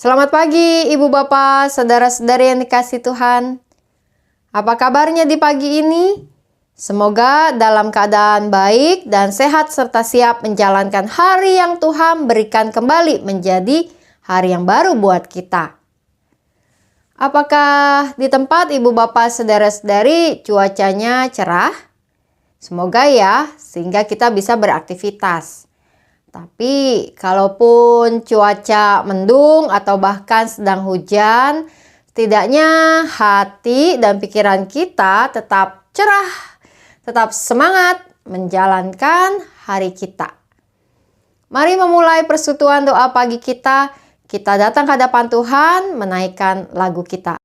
Selamat pagi Ibu Bapak, saudara-saudari yang dikasihi Tuhan. Apa kabarnya di pagi ini? Semoga dalam keadaan baik dan sehat serta siap menjalankan hari yang Tuhan berikan kembali menjadi hari yang baru buat kita. Apakah di tempat Ibu Bapak, saudara-saudari cuacanya cerah? Semoga ya, sehingga kita bisa beraktivitas. Tapi kalaupun cuaca mendung atau bahkan sedang hujan, setidaknya hati dan pikiran kita tetap cerah, tetap semangat menjalankan hari kita. Mari memulai persekutuan doa pagi kita. Kita datang ke hadapan Tuhan menaikkan lagu kita.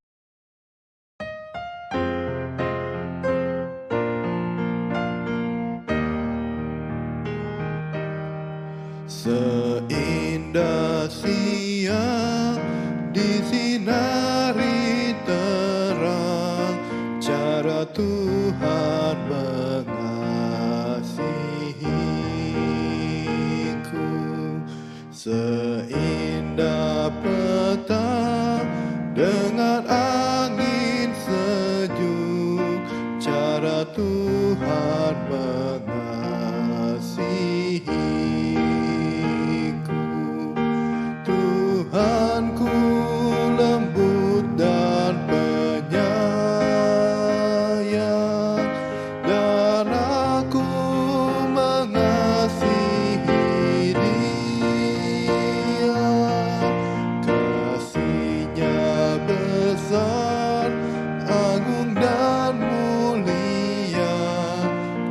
Seindah siang disinari terang, cara Tuhan mengasihiku. Seindah petang dengan angin sejuk, cara Tuhan mengasihiku. Tuhanku lembut dan penyayang, dan aku mengasihi Dia. Kasih-Nya besar, agung dan mulia,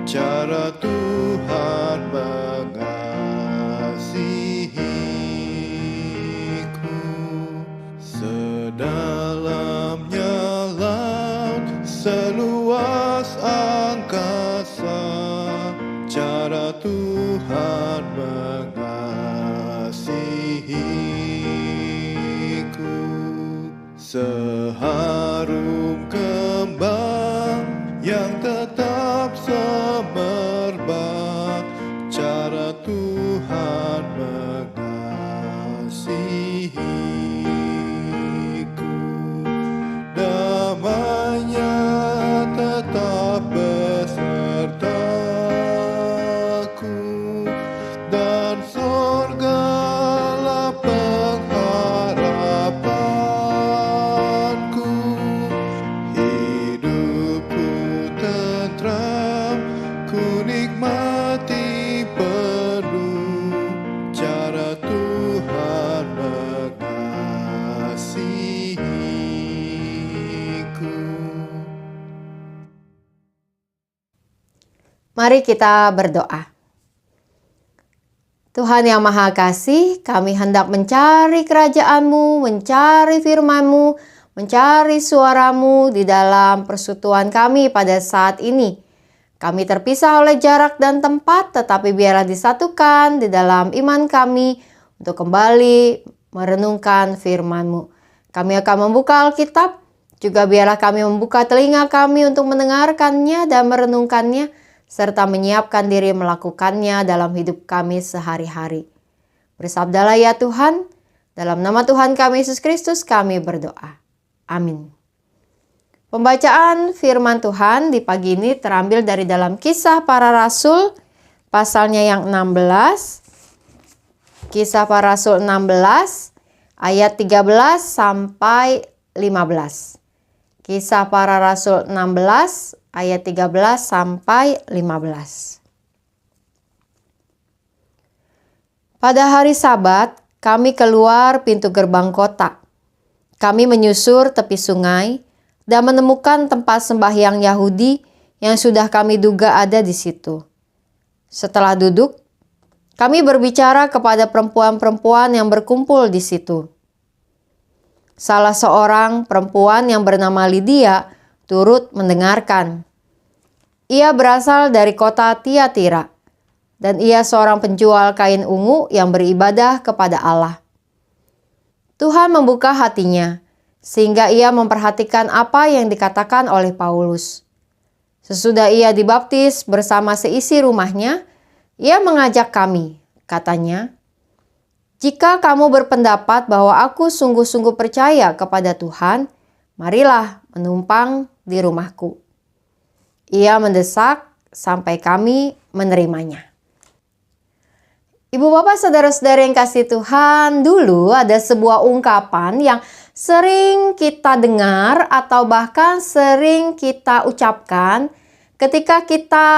cara Tuhan mengasihi. Sedalamnya laut, seluas angkasa, cara Tuhan mengasihiku. Seharum kembang yang tetap semerbak, cara Tuhan mengasihiku. Damai-Nya tetap besertaku, dan sorgalah pengharapanku. Hidupku tentram, ku nikmati penuh, cara Tuhan mengasihiku. Mari kita berdoa. Tuhan yang Maha Kasih, kami hendak mencari kerajaan-Mu, mencari firman-Mu, mencari suara-Mu di dalam persekutuan kami pada saat ini. Kami terpisah oleh jarak dan tempat, tetapi biarlah disatukan di dalam iman kami untuk kembali merenungkan firman-Mu. Kami akan membuka Alkitab, juga biarlah kami membuka telinga kami untuk mendengarkannya dan merenungkannya, serta menyiapkan diri melakukannya dalam hidup kami sehari-hari. Bersabdalah ya Tuhan, dalam nama Tuhan kami Yesus Kristus kami berdoa. Amin. Pembacaan firman Tuhan di pagi ini terambil dari dalam Kisah Para Rasul, pasalnya yang 16. Kisah Para Rasul 16, ayat 13 sampai 15. Kisah Para Rasul 16, ayat 13 sampai 15. Pada hari Sabat, kami keluar pintu gerbang kota. Kami menyusur tepi sungai dan menemukan tempat sembahyang Yahudi yang sudah kami duga ada di situ. Setelah duduk, kami berbicara kepada perempuan-perempuan yang berkumpul di situ. Salah seorang perempuan yang bernama Lydia turut mendengarkan. Ia berasal dari kota Tiatira, dan ia seorang penjual kain ungu yang beribadah kepada Allah. Tuhan membuka hatinya, sehingga ia memperhatikan apa yang dikatakan oleh Paulus. Sesudah ia dibaptis bersama seisi rumahnya, ia mengajak kami, katanya, Jika kamu berpendapat bahwa aku sungguh-sungguh percaya kepada Tuhan, marilah menumpang di rumahku. Ia mendesak sampai kami menerimanya. Ibu bapak saudara-saudara yang kasih Tuhan, dulu ada sebuah ungkapan yang sering kita dengar atau bahkan sering kita ucapkan ketika kita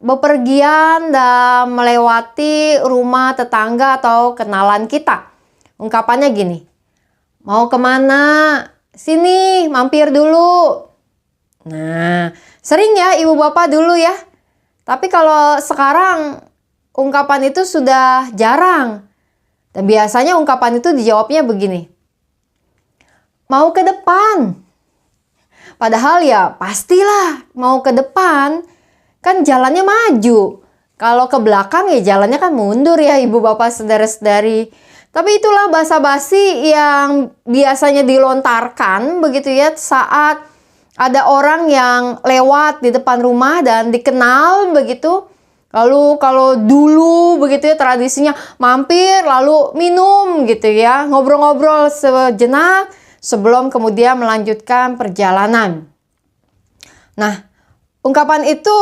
bepergian dan melewati rumah tetangga atau kenalan kita. Ungkapannya gini, mau kemana? Sini, mampir dulu. Nah, sering ya ibu bapak dulu ya. Tapi kalau sekarang ungkapan itu sudah jarang. Dan biasanya ungkapan itu dijawabnya begini, mau ke depan. Padahal ya pastilah mau ke depan. Kan jalannya maju. Kalau ke belakang ya jalannya kan mundur ya ibu bapak saudara-saudari. Tapi itulah basa-basi yang biasanya dilontarkan begitu ya saat ada orang yang lewat di depan rumah dan dikenal begitu. Lalu kalau dulu begitu ya tradisinya mampir lalu minum gitu ya. Ngobrol-ngobrol sejenak sebelum kemudian melanjutkan perjalanan. Nah, ungkapan itu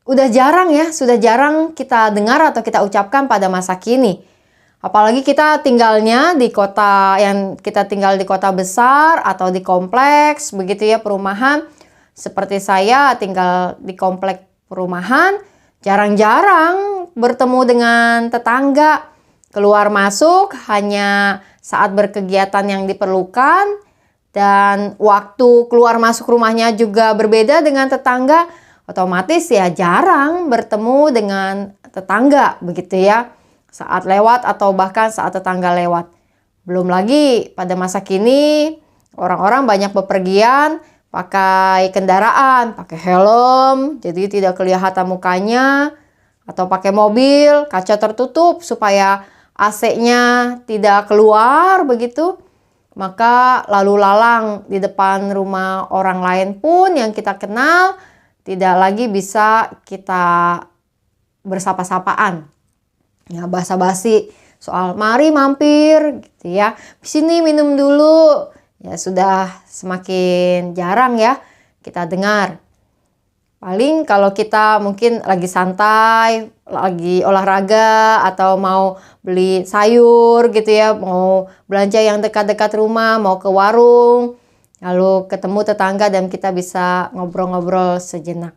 udah jarang ya, sudah jarang kita dengar atau kita ucapkan pada masa kini. Apalagi kita tinggalnya di kota kita tinggal di kota besar atau di kompleks begitu ya perumahan. Seperti saya tinggal di kompleks perumahan, jarang-jarang bertemu dengan tetangga. Keluar masuk hanya saat berkegiatan yang diperlukan dan waktu keluar masuk rumahnya juga berbeda dengan tetangga. Otomatis ya jarang bertemu dengan tetangga begitu ya. Saat lewat atau bahkan saat tetangga lewat. Belum lagi pada masa kini orang-orang banyak bepergian pakai kendaraan, pakai helm, jadi tidak kelihatan mukanya, atau pakai mobil, kaca tertutup supaya AC-nya tidak keluar begitu. Maka lalu lalang di depan rumah orang lain pun yang kita kenal tidak lagi bisa kita bersapa-sapaan. Ya, basa-basi soal mari mampir gitu ya. Sini minum dulu. Ya sudah semakin jarang ya kita dengar. Paling kalau kita mungkin lagi santai, lagi olahraga atau mau beli sayur gitu ya, mau belanja yang dekat-dekat rumah, mau ke warung, lalu ketemu tetangga dan kita bisa ngobrol-ngobrol sejenak.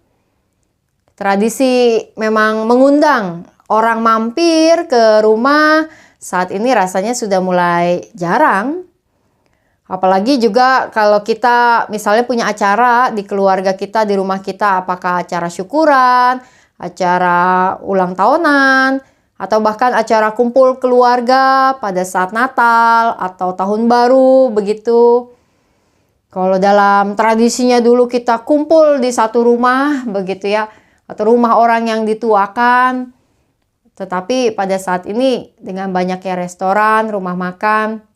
Tradisi memang mengundang orang mampir ke rumah saat ini rasanya sudah mulai jarang. Apalagi juga kalau kita misalnya punya acara di keluarga kita, di rumah kita, apakah acara syukuran, acara ulang tahunan, atau bahkan acara kumpul keluarga pada saat Natal atau Tahun Baru begitu. Kalau dalam tradisinya dulu kita kumpul di satu rumah begitu ya, atau rumah orang yang dituakan. Tetapi pada saat ini dengan banyaknya restoran, rumah makan,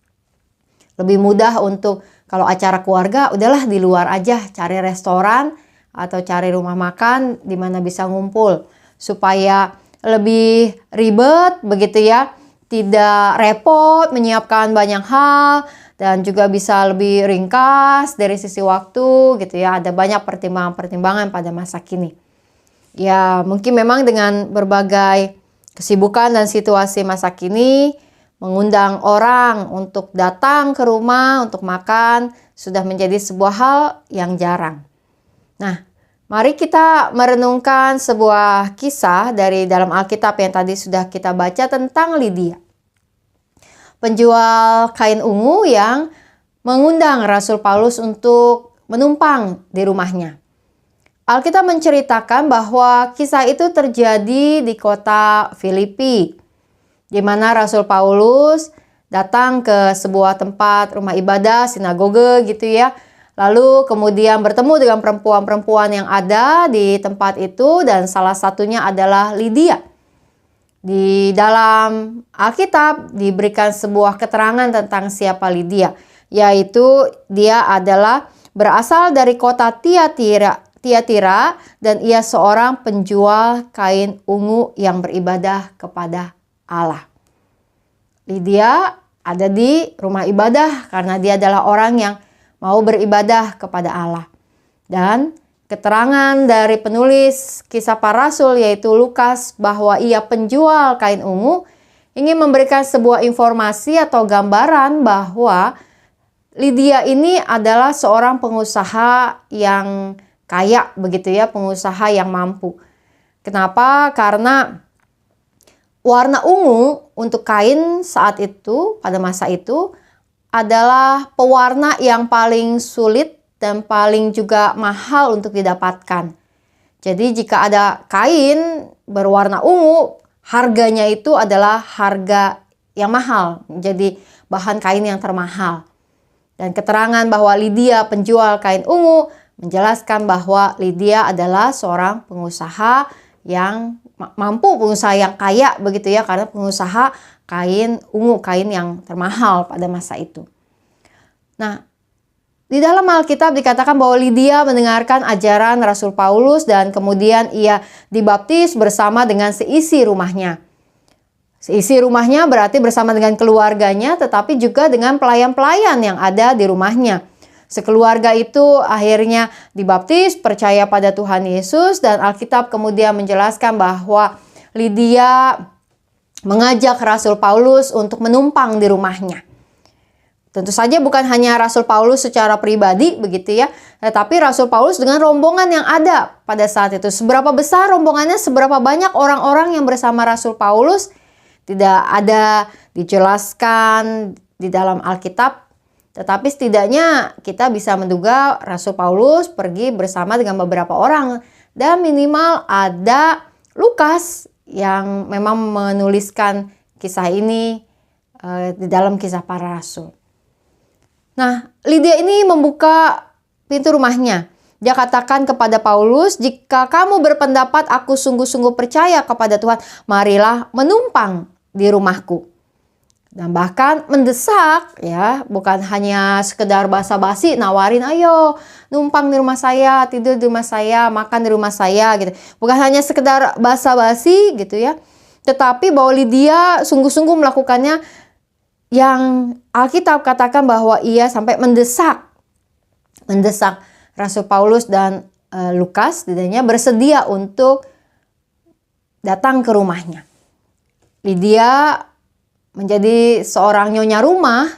lebih mudah untuk kalau acara keluarga udahlah di luar aja, cari restoran atau cari rumah makan di mana bisa ngumpul supaya lebih ribet begitu ya, tidak repot menyiapkan banyak hal dan juga bisa lebih ringkas dari sisi waktu gitu ya. Ada banyak pertimbangan-pertimbangan pada masa kini. Ya, mungkin memang dengan berbagai kesibukan dan situasi masa kini mengundang orang untuk datang ke rumah untuk makan sudah menjadi sebuah hal yang jarang. Nah, mari kita merenungkan sebuah kisah dari dalam Alkitab yang tadi sudah kita baca tentang Lydia, penjual kain ungu yang mengundang Rasul Paulus untuk menumpang di rumahnya. Alkitab menceritakan bahwa kisah itu terjadi di kota Filipi, di mana Rasul Paulus datang ke sebuah tempat rumah ibadah, sinagoge gitu ya. Lalu kemudian bertemu dengan perempuan-perempuan yang ada di tempat itu dan salah satunya adalah Lydia. Di dalam Alkitab diberikan sebuah keterangan tentang siapa Lydia, yaitu dia adalah berasal dari kota Tiatira dan ia seorang penjual kain ungu yang beribadah kepada Allah. Lydia ada di rumah ibadah karena dia adalah orang yang mau beribadah kepada Allah. Dan keterangan dari penulis Kisah Para Rasul yaitu Lukas bahwa ia penjual kain ungu ingin memberikan sebuah informasi atau gambaran bahwa Lydia ini adalah seorang pengusaha yang kaya begitu ya, pengusaha yang mampu. Kenapa? Karena warna ungu untuk kain saat itu, pada masa itu adalah pewarna yang paling sulit dan paling juga mahal untuk didapatkan. Jadi jika ada kain berwarna ungu, harganya itu adalah harga yang mahal, menjadi bahan kain yang termahal. Dan keterangan bahwa Lydia penjual kain ungu menjelaskan bahwa Lydia adalah seorang pengusaha yang mampu, pengusaha yang kaya begitu ya, karena pengusaha kain ungu, kain yang termahal pada masa itu. Nah, di dalam Alkitab dikatakan bahwa Lydia mendengarkan ajaran Rasul Paulus dan kemudian ia dibaptis bersama dengan seisi rumahnya. Seisi rumahnya berarti bersama dengan keluarganya, tetapi juga dengan pelayan-pelayan yang ada di rumahnya. Sekeluarga itu akhirnya dibaptis, percaya pada Tuhan Yesus, dan Alkitab kemudian menjelaskan bahwa Lydia mengajak Rasul Paulus untuk menumpang di rumahnya. Tentu saja bukan hanya Rasul Paulus secara pribadi begitu ya, tetapi Rasul Paulus dengan rombongan yang ada pada saat itu. Seberapa besar rombongannya, seberapa banyak orang-orang yang bersama Rasul Paulus, tidak ada dijelaskan di dalam Alkitab, tetapi setidaknya kita bisa menduga Rasul Paulus pergi bersama dengan beberapa orang, dan minimal ada Lukas yang memang menuliskan kisah ini di dalam Kisah Para Rasul. Nah, Lydia ini membuka pintu rumahnya. Dia katakan kepada Paulus, "Jika kamu berpendapat aku sungguh-sungguh percaya kepada Tuhan, marilah menumpang di rumahku." Dan bahkan mendesak ya, bukan hanya sekedar basa-basi nawarin, "Ayo numpang di rumah saya, tidur di rumah saya, makan di rumah saya," gitu. Bukan hanya sekedar basa-basi gitu ya, tetapi bahwa Lydia sungguh-sungguh melakukannya, yang Alkitab katakan bahwa ia sampai mendesak Rasul Paulus dan Lukas tidaknya bersedia untuk datang ke rumahnya. Lydia menjadi seorang nyonya rumah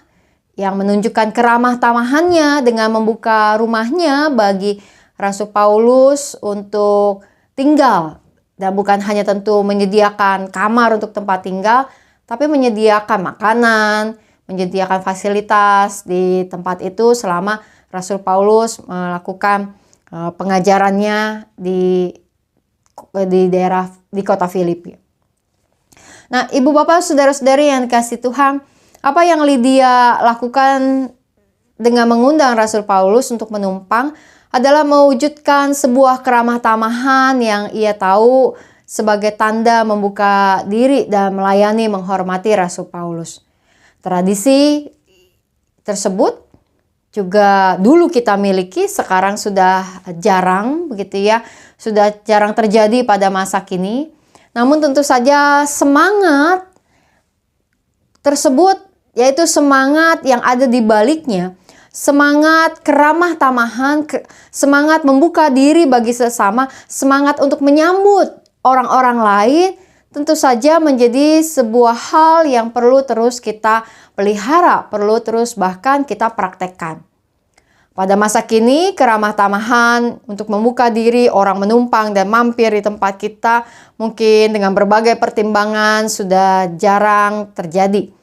yang menunjukkan keramah tamahannya dengan membuka rumahnya bagi Rasul Paulus untuk tinggal. Dan bukan hanya tentu menyediakan kamar untuk tempat tinggal, tapi menyediakan makanan, menyediakan fasilitas di tempat itu selama Rasul Paulus melakukan pengajarannya di daerah di kota Filipi. Nah, ibu bapak saudara-saudari yang dikasihi Tuhan, apa yang Lydia lakukan dengan mengundang Rasul Paulus untuk menumpang adalah mewujudkan sebuah keramah tamahan yang ia tahu sebagai tanda membuka diri dan melayani menghormati Rasul Paulus. Tradisi tersebut juga dulu kita miliki, sekarang sudah jarang begitu ya, sudah jarang terjadi pada masa kini. Namun tentu saja semangat tersebut, yaitu semangat yang ada di baliknya, semangat keramah tamahan, semangat membuka diri bagi sesama, semangat untuk menyambut orang-orang lain, tentu saja menjadi sebuah hal yang perlu terus kita pelihara, perlu terus bahkan kita praktekkan. Pada masa kini, keramah tamahan untuk membuka diri orang menumpang dan mampir di tempat kita mungkin dengan berbagai pertimbangan sudah jarang terjadi.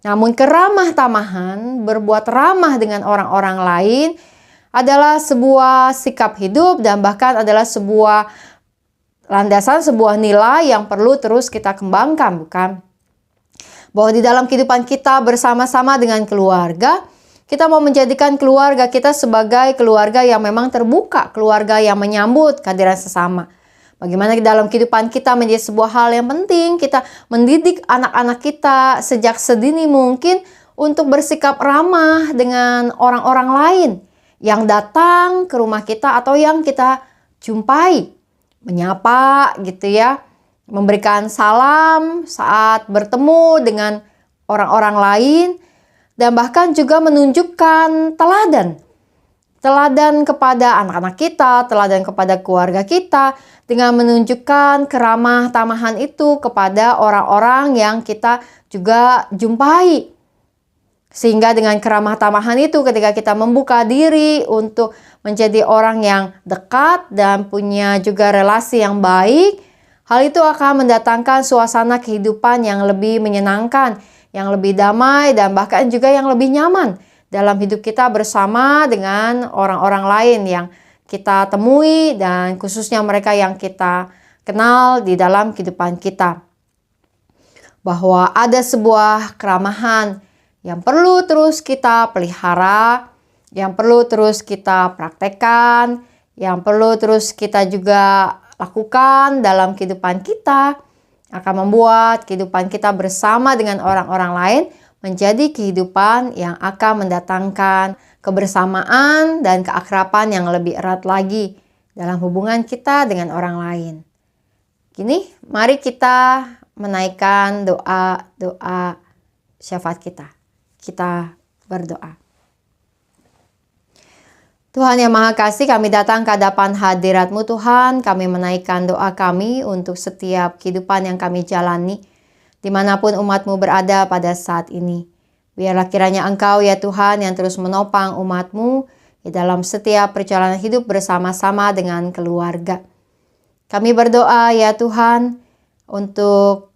Namun keramah tamahan, berbuat ramah dengan orang-orang lain adalah sebuah sikap hidup dan bahkan adalah sebuah landasan, sebuah nilai yang perlu terus kita kembangkan, bukan? Bahwa di dalam kehidupan kita bersama-sama dengan keluarga, kita mau menjadikan keluarga kita sebagai keluarga yang memang terbuka, keluarga yang menyambut kehadiran sesama. Bagaimana di dalam kehidupan kita menjadi sebuah hal yang penting, kita mendidik anak-anak kita sejak sedini mungkin untuk bersikap ramah dengan orang-orang lain yang datang ke rumah kita atau yang kita jumpai. Menyapa gitu ya, memberikan salam saat bertemu dengan orang-orang lain, dan bahkan juga menunjukkan teladan. Teladan kepada anak-anak kita, teladan kepada keluarga kita, dengan menunjukkan keramah tamahan itu kepada orang-orang yang kita juga jumpai. Sehingga dengan keramah tamahan itu ketika kita membuka diri untuk menjadi orang yang dekat dan punya juga relasi yang baik, hal itu akan mendatangkan suasana kehidupan yang lebih menyenangkan, yang lebih damai, dan bahkan juga yang lebih nyaman dalam hidup kita bersama dengan orang-orang lain yang kita temui dan khususnya mereka yang kita kenal di dalam kehidupan kita. Bahwa ada sebuah keramahan yang perlu terus kita pelihara, yang perlu terus kita praktekkan, yang perlu terus kita juga lakukan dalam kehidupan kita, akan membuat kehidupan kita bersama dengan orang-orang lain menjadi kehidupan yang akan mendatangkan kebersamaan dan keakraban yang lebih erat lagi dalam hubungan kita dengan orang lain. Kini mari kita menaikkan doa syafaat kita. Kita berdoa. Tuhan yang Maha Kasih, kami datang ke hadapan hadirat-Mu Tuhan. Kami menaikkan doa kami untuk setiap kehidupan yang kami jalani, dimanapun umat-Mu berada pada saat ini. Biarlah kiranya Engkau ya Tuhan yang terus menopang umat-Mu di dalam setiap perjalanan hidup bersama-sama dengan keluarga. Kami berdoa ya Tuhan untuk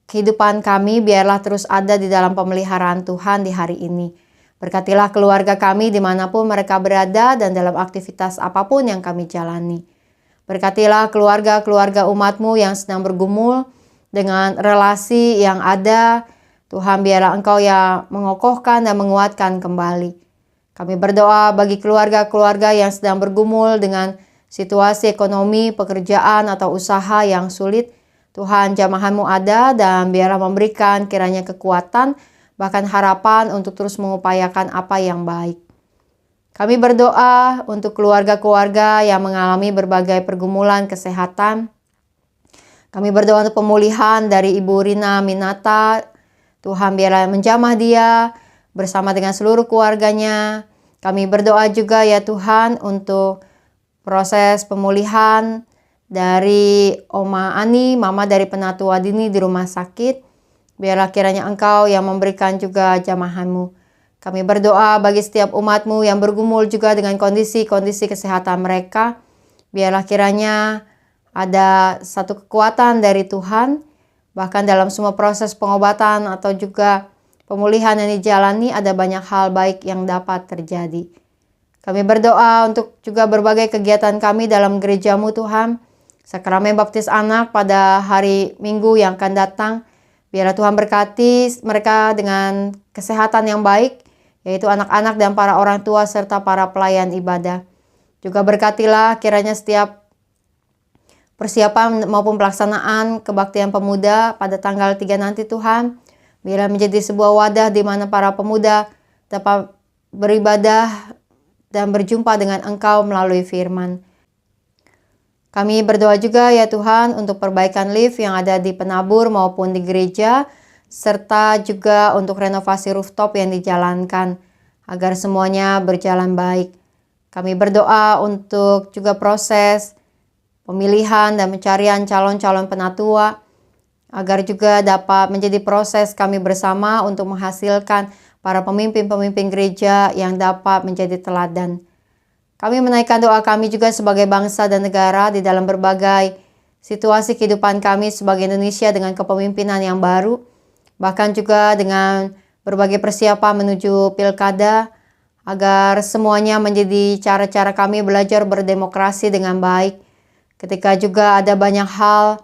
kehidupan kami, biarlah terus ada di dalam pemeliharaan Tuhan di hari ini. Berkatilah keluarga kami dimanapun mereka berada dan dalam aktivitas apapun yang kami jalani. Berkatilah keluarga-keluarga umat-Mu yang sedang bergumul dengan relasi yang ada. Tuhan, biarlah Engkau yang mengokohkan dan menguatkan kembali. Kami berdoa bagi keluarga-keluarga yang sedang bergumul dengan situasi ekonomi, pekerjaan, atau usaha yang sulit. Tuhan, jamahan-Mu ada dan biarlah memberikan kiranya kekuatan, bahkan harapan untuk terus mengupayakan apa yang baik. Kami berdoa untuk keluarga-keluarga yang mengalami berbagai pergumulan kesehatan. Kami berdoa untuk pemulihan dari Ibu Rina Minata. Tuhan, biarlah menjamah dia bersama dengan seluruh keluarganya. Kami berdoa juga ya Tuhan untuk proses pemulihan dari Oma Ani, mama dari penatua dini di rumah sakit. Biarlah kiranya Engkau yang memberikan juga jamahan-Mu. Kami berdoa bagi setiap umat-Mu yang bergumul juga dengan kondisi-kondisi kesehatan mereka. Biarlah kiranya ada satu kekuatan dari Tuhan. Bahkan dalam semua proses pengobatan atau juga pemulihan yang dijalani, ada banyak hal baik yang dapat terjadi. Kami berdoa untuk juga berbagai kegiatan kami dalam gereja-Mu Tuhan. Sakramen baptis anak pada hari Minggu yang akan datang. Biarlah Tuhan berkati mereka dengan kesehatan yang baik, yaitu anak-anak dan para orang tua serta para pelayan ibadah. Juga berkatilah kiranya setiap persiapan maupun pelaksanaan kebaktian pemuda pada tanggal 3 nanti Tuhan. Biarlah menjadi sebuah wadah di mana para pemuda dapat beribadah dan berjumpa dengan Engkau melalui firman. Kami berdoa juga ya Tuhan untuk perbaikan lift yang ada di penabur maupun di gereja, serta juga untuk renovasi rooftop yang dijalankan agar semuanya berjalan baik. Kami berdoa untuk juga proses pemilihan dan pencarian calon-calon penatua agar juga dapat menjadi proses kami bersama untuk menghasilkan para pemimpin-pemimpin gereja yang dapat menjadi teladan. Kami menaikkan doa kami juga sebagai bangsa dan negara di dalam berbagai situasi kehidupan kami sebagai Indonesia dengan kepemimpinan yang baru, bahkan juga dengan berbagai persiapan menuju pilkada, agar semuanya menjadi cara-cara kami belajar berdemokrasi dengan baik. Ketika juga ada banyak hal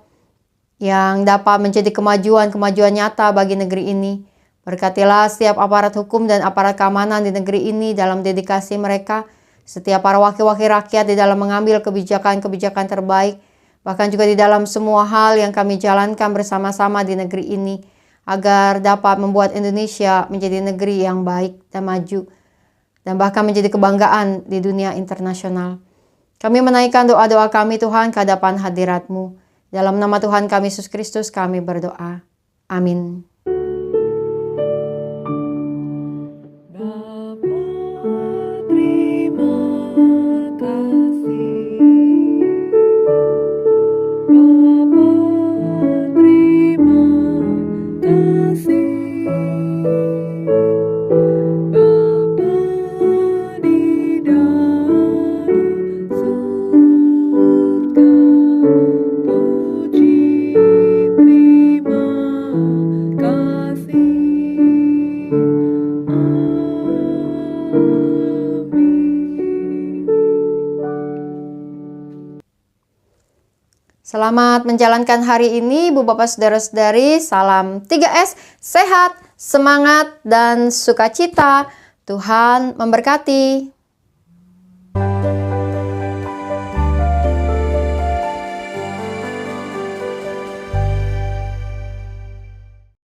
yang dapat menjadi kemajuan nyata bagi negeri ini. Berkatilah setiap aparat hukum dan aparat keamanan di negeri ini dalam dedikasi mereka, setiap para wakil-wakil rakyat di dalam mengambil kebijakan-kebijakan terbaik, bahkan juga di dalam semua hal yang kami jalankan bersama-sama di negeri ini, agar dapat membuat Indonesia menjadi negeri yang baik dan maju, dan bahkan menjadi kebanggaan di dunia internasional. Kami menaikkan doa-doa kami Tuhan ke hadapan hadirat-Mu. Dalam nama Tuhan kami Yesus Kristus kami berdoa. Amin. Selamat menjalankan hari ini, Ibu Bapak Saudara-saudari. Salam 3S, sehat, semangat, dan sukacita. Tuhan memberkati.